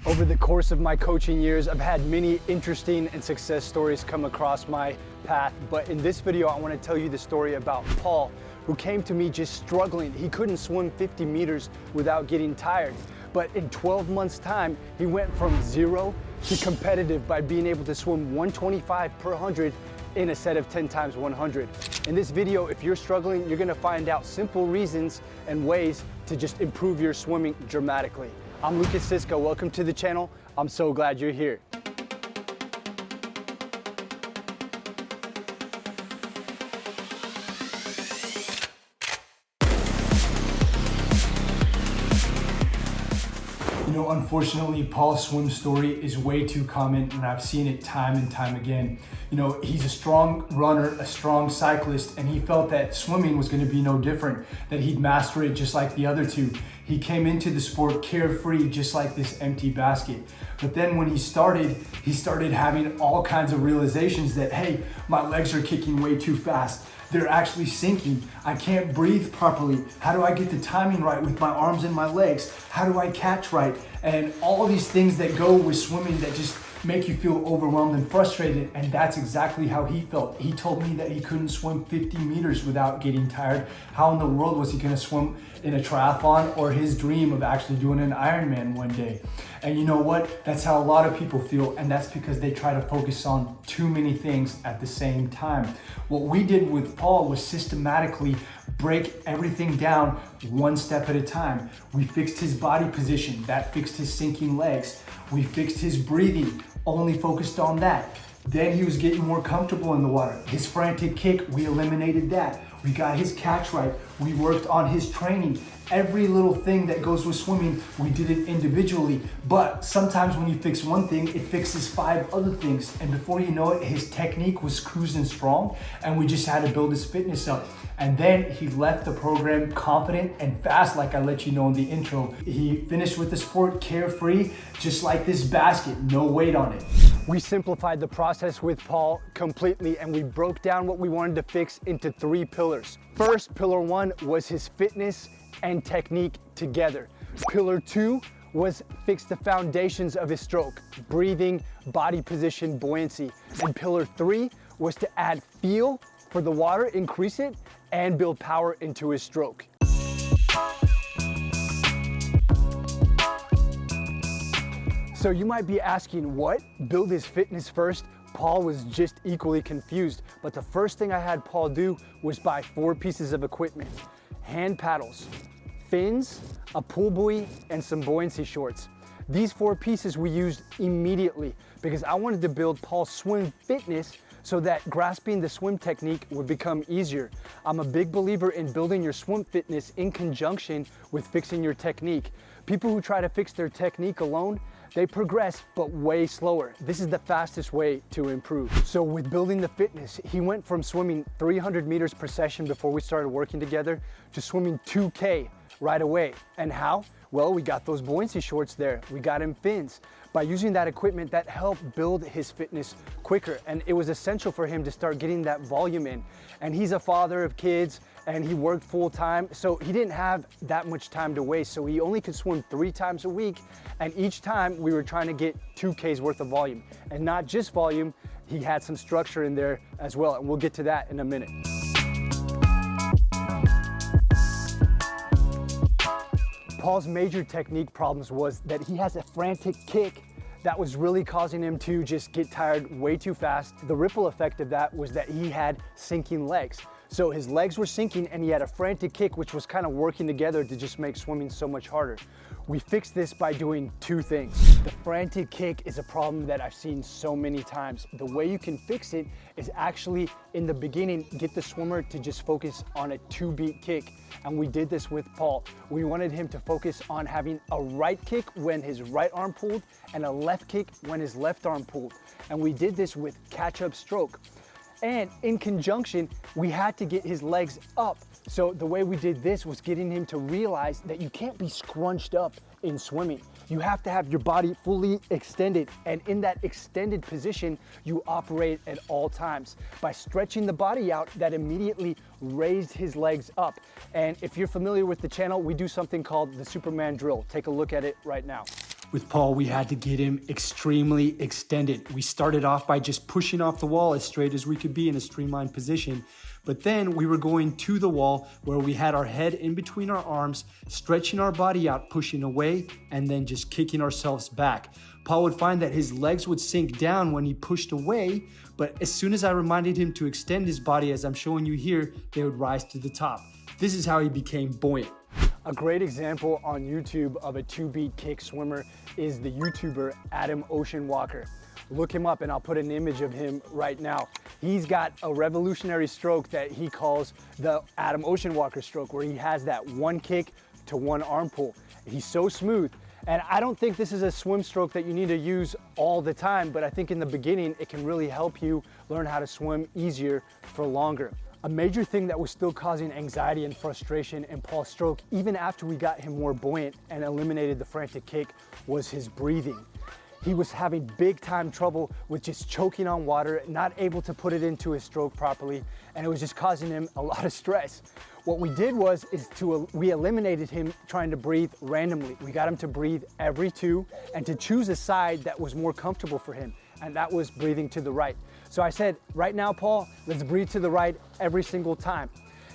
Over the course of my coaching years, I've had many interesting and success stories come across my path, but in this video, I want to tell you the story about Paul, who came to me just struggling. He couldn't swim 50 meters without getting tired, but in 12 months' time, he went from 0 to competitive by being able to swim 125 per 100 in a set of 10 times 100. In this video, if you're struggling, you're gonna find out simple reasons and ways to just improve your swimming dramatically. I'm Lukas Siska, welcome to the channel. I'm so glad you're here. You know, unfortunately, Paul's swim story is way too common, and I've seen it time and time again. You know, he's a strong runner, a strong cyclist, and he felt that swimming was going to be no different, that he'd master it just like the other two. He came into the sport carefree, just like this empty basket. But then when he started having all kinds of realizations that, hey, my legs are kicking way too fast. They're actually sinking. I can't breathe properly. How do I get the timing right with my arms and my legs? How do I catch right? And all these things that go with swimming that just make you feel overwhelmed and frustrated, and that's exactly how he felt. He told me that he couldn't swim 50 meters without getting tired. How in the world was he gonna swim in a triathlon or his dream of actually doing an Ironman one day? And you know what? That's how a lot of people feel, and that's because they try to focus on too many things at the same time. What we did with Paul was systematically break everything down one step at a time. We fixed his body position, that fixed his sinking legs. We fixed his breathing, only focused on that. Then he was getting more comfortable in the water. His frantic kick, we eliminated that. We got his catch right. We worked on his training. Every little thing that goes with swimming, we did it individually. But sometimes when you fix one thing, it fixes 5 other things. And before you know it, his technique was cruising strong, and we just had to build his fitness up. And then he left the program confident and fast, like I let you know in the intro. He finished with the sport carefree, just like this basket, no weight on it. We simplified the process with Paul completely, and we broke down what we wanted to fix into 3 pillars. First, pillar 1 was his fitness and technique together. Pillar 2 was fix the foundations of his stroke, breathing, body position, buoyancy. And pillar 3 was to add feel for the water, increase it, and build power into his stroke. So you might be asking, what? Build his fitness first? Paul was just equally confused, but the first thing I had Paul do was buy 4 pieces of equipment: hand paddles, fins, a pool buoy, and some buoyancy shorts. These 4 pieces we used immediately because I wanted to build Paul's swim fitness so that grasping the swim technique would become easier. I'm a big believer in building your swim fitness in conjunction with fixing your technique. People who try to fix their technique alone, they progress, but way slower. This is the fastest way to improve. So with building the fitness, he went from swimming 300 meters per session before we started working together to swimming 2K right away. And how? Well, we got those buoyancy shorts there. We got him fins. By using that equipment, that helped build his fitness quicker. And it was essential for him to start getting that volume in. And he's a father of kids, and he worked full time, so he didn't have that much time to waste. So he only could swim 3 times a week. And each time we were trying to get 2Ks worth of volume. And not just volume, he had some structure in there as well. And we'll get to that in a minute. Paul's major technique problems was that he has a frantic kick that was really causing him to just get tired way too fast. The ripple effect of that was that he had sinking legs. So his legs were sinking and he had a frantic kick, which was kind of working together to just make swimming so much harder. We fixed this by doing 2 things. The frantic kick is a problem that I've seen so many times. The way you can fix it is actually in the beginning, get the swimmer to just focus on a 2-beat kick. And we did this with Paul. We wanted him to focus on having a right kick when his right arm pulled and a left kick when his left arm pulled. And we did this with catch-up stroke. And in conjunction, we had to get his legs up. So the way we did this was getting him to realize that you can't be scrunched up in swimming. You have to have your body fully extended, and in that extended position, you operate at all times. By stretching the body out, that immediately raised his legs up. And if you're familiar with the channel, we do something called the Superman drill. Take a look at it right now. With Paul, we had to get him extremely extended. We started off by just pushing off the wall as straight as we could be in a streamlined position. But then we were going to the wall where we had our head in between our arms, stretching our body out, pushing away, and then just kicking ourselves back. Paul would find that his legs would sink down when he pushed away, but as soon as I reminded him to extend his body, as I'm showing you here, they would rise to the top. This is how he became buoyant. A great example on YouTube of a 2-beat kick swimmer is the YouTuber Adam Ocean Walker. Look him up and I'll put an image of him right now. He's got a revolutionary stroke that he calls the Adam Ocean Walker stroke, where he has that one kick to one arm pull. He's so smooth. And I don't think this is a swim stroke that you need to use all the time, but I think in the beginning it can really help you learn how to swim easier for longer. A major thing that was still causing anxiety and frustration in Paul's stroke, even after we got him more buoyant and eliminated the frantic kick, was his breathing. He was having big time trouble with just choking on water, not able to put it into his stroke properly, and it was just causing him a lot of stress. What we did we eliminated him trying to breathe randomly. We got him to breathe every 2 and to choose a side that was more comfortable for him, and that was breathing to the right. So I said, right now, Paul, let's breathe to the right every single time.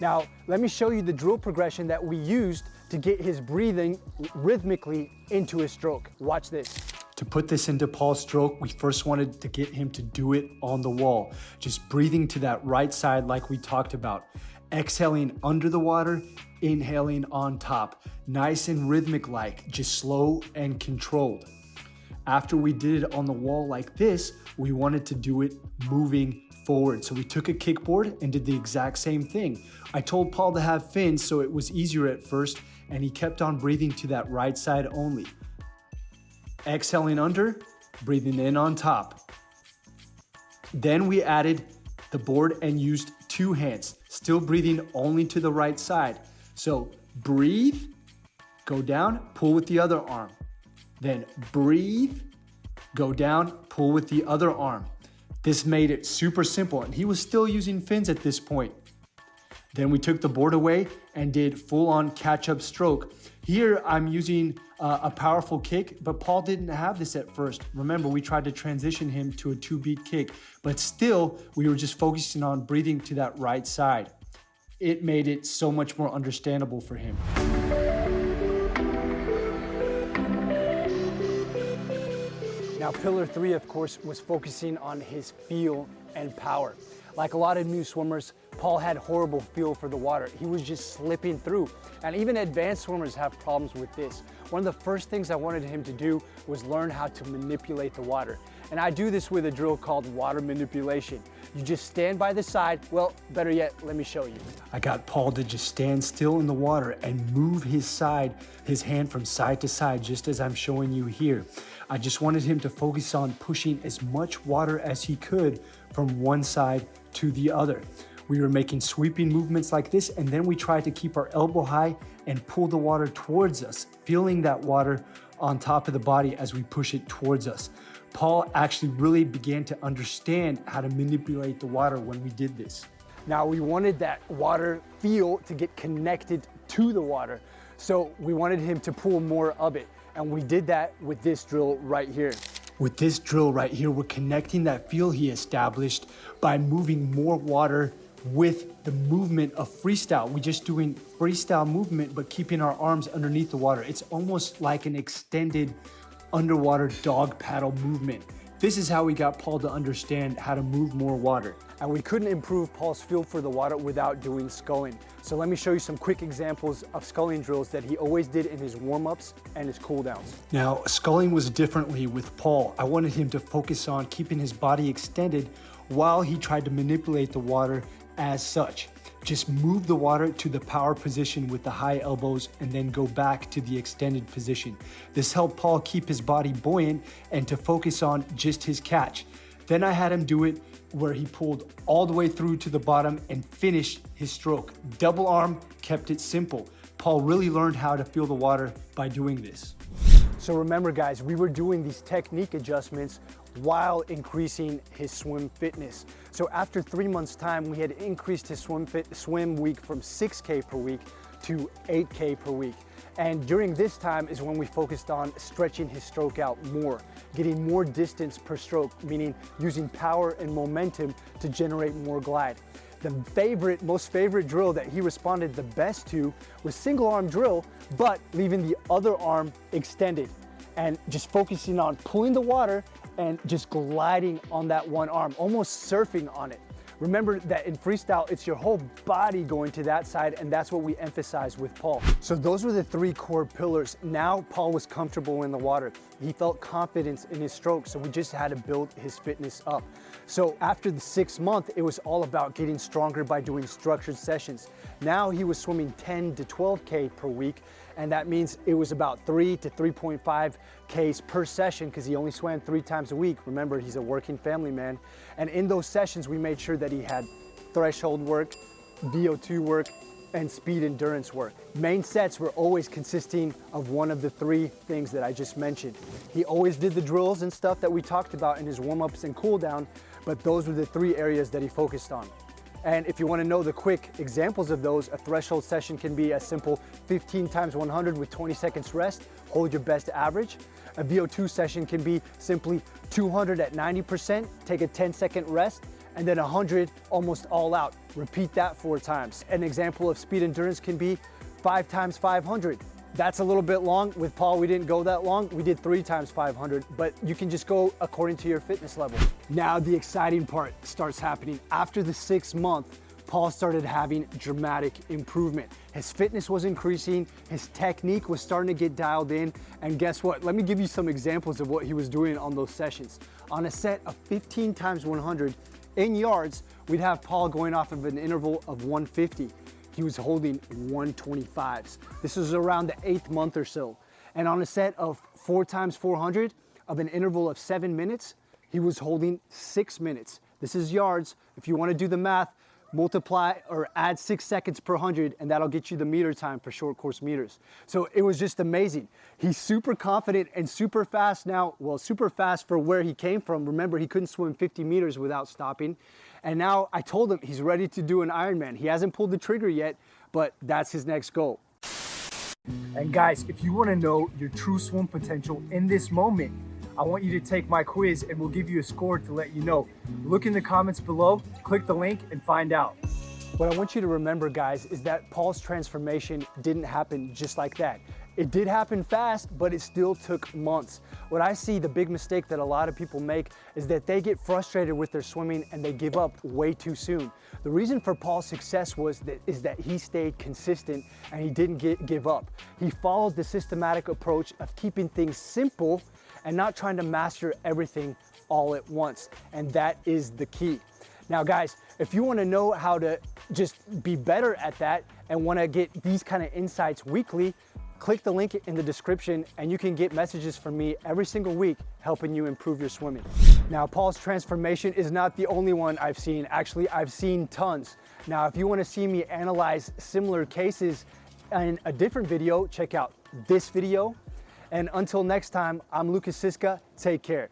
Now, let me show you the drill progression that we used to get his breathing rhythmically into his stroke. Watch this. To put this into Paul's stroke, we first wanted to get him to do it on the wall, just breathing to that right side like we talked about. Exhaling under the water, inhaling on top. Nice and rhythmic like, just slow and controlled. After we did it on the wall like this, we wanted to do it moving forward. So we took a kickboard and did the exact same thing. I told Paul to have fins so it was easier at first, and he kept on breathing to that right side only. Exhaling under, breathing in on top. Then we added the board and used 2 hands, still breathing only to the right side. So breathe, go down, pull with the other arm. Then breathe, go down, pull with the other arm. This made it super simple, and he was still using fins at this point. Then we took the board away and did full-on catch-up stroke. Here I'm using a powerful kick, but Paul didn't have this at first. Remember, we tried to transition him to a 2-beat kick, but still we were just focusing on breathing to that right side. It made it so much more understandable for him. Now, pillar 3, of course, was focusing on his feel and power. Like a lot of new swimmers, Paul had horrible feel for the water. He was just slipping through. And even advanced swimmers have problems with this. One of the first things I wanted him to do was learn how to manipulate the water. And I do this with a drill called water manipulation. You just stand by the side. Well, better yet, let me show you. I got Paul to just stand still in the water and move his hand from side to side, just as I'm showing you here. I just wanted him to focus on pushing as much water as he could from one side to the other. We were making sweeping movements like this, and then we tried to keep our elbow high and pull the water towards us, feeling that water on top of the body as we push it towards us. Paul actually really began to understand how to manipulate the water when we did this. Now, we wanted that water feel to get connected to the water, so we wanted him to pull more of it, and we did that with this drill right here. With this drill right here, we're connecting that feel he established by moving more water with the movement of freestyle. We're just doing freestyle movement, but keeping our arms underneath the water. It's almost like an extended underwater dog paddle movement. This is how we got Paul to understand how to move more water. And we couldn't improve Paul's feel for the water without doing sculling. So let me show you some quick examples of sculling drills that he always did in his warm-ups and his cool-downs. Now, sculling was differently with Paul. I wanted him to focus on keeping his body extended while he tried to manipulate the water as such. Just move the water to the power position with the high elbows and then go back to the extended position. This helped Paul keep his body buoyant and to focus on just his catch. Then I had him do it where he pulled all the way through to the bottom and finished his stroke. Double arm, kept it simple. Paul really learned how to feel the water by doing this. So remember guys, we were doing these technique adjustments while increasing his swim fitness. So after 3 months time, we had increased his swim week from 6K per week to 8K per week. And during this time is when we focused on stretching his stroke out more, getting more distance per stroke, meaning using power and momentum to generate more glide. The most favorite drill that he responded the best to was single arm drill, but leaving the other arm extended and just focusing on pulling the water and just gliding on that one arm, almost surfing on it. Remember that in freestyle, it's your whole body going to that side, and that's what we emphasize with Paul. So those were the 3 core pillars. Now Paul was comfortable in the water. He felt confidence in his stroke, so we just had to build his fitness up. So after the 6th month, it was all about getting stronger by doing structured sessions. Now he was swimming 10 to 12K per week, and that means it was about 3 to 3.5 Ks per session because he only swam 3 times a week. Remember, he's a working family man. And in those sessions, we made sure that he had threshold work, VO2 work, and speed endurance work. Main sets were always consisting of one of the 3 things that I just mentioned. He always did the drills and stuff that we talked about in his warm-ups and cool down, but those were the 3 areas that he focused on. And if you want to know the quick examples of those, a threshold session can be a simple 15 times 100 with 20 seconds rest, hold your best average. A VO2 session can be simply 200 at 90%, take a 10-second rest, and then 100 almost all out. Repeat that 4 times. An example of speed endurance can be 5 times 500. That's a little bit long. With Paul, we didn't go that long. We did 3 times 500, but you can just go according to your fitness level. Now the exciting part starts happening. After the 6th month, Paul started having dramatic improvement. His fitness was increasing, his technique was starting to get dialed in, and guess what? Let me give you some examples of what he was doing on those sessions. On a set of 15 times 100 in yards, we'd have Paul going off of an interval of 150. He was holding 125s. This was around the 8th month or so. And on a set of 4 times 400 of an interval of 7 minutes, he was holding 6 minutes. This is yards. If you want to do the math, multiply or add 6 seconds per 100, and that'll get you the meter time for short course meters. So it was just amazing. He's super confident and super fast now. Well, super fast for where he came from. Remember, he couldn't swim 50 meters without stopping. And now I told him he's ready to do an Ironman. He hasn't pulled the trigger yet, but that's his next goal. And guys, if you want to know your true swim potential in this moment, I want you to take my quiz and we'll give you a score to let you know. Look in the comments below, click the link and find out. What I want you to remember, guys, is that Paul's transformation didn't happen just like that. It did happen fast, but it still took months. What I see the big mistake that a lot of people make is that they get frustrated with their swimming and they give up way too soon. The reason for Paul's success is that he stayed consistent and he didn't give up. He followed the systematic approach of keeping things simple and not trying to master everything all at once. And that is the key. Now guys, if you want to know how to just be better at that and want to get these kind of insights weekly, click the link in the description and you can get messages from me every single week helping you improve your swimming. Now, Paul's transformation is not the only one I've seen. Actually, I've seen tons. Now, if you want to see me analyze similar cases in a different video, check out this video. And until next time, I'm Lukas Siska. Take care.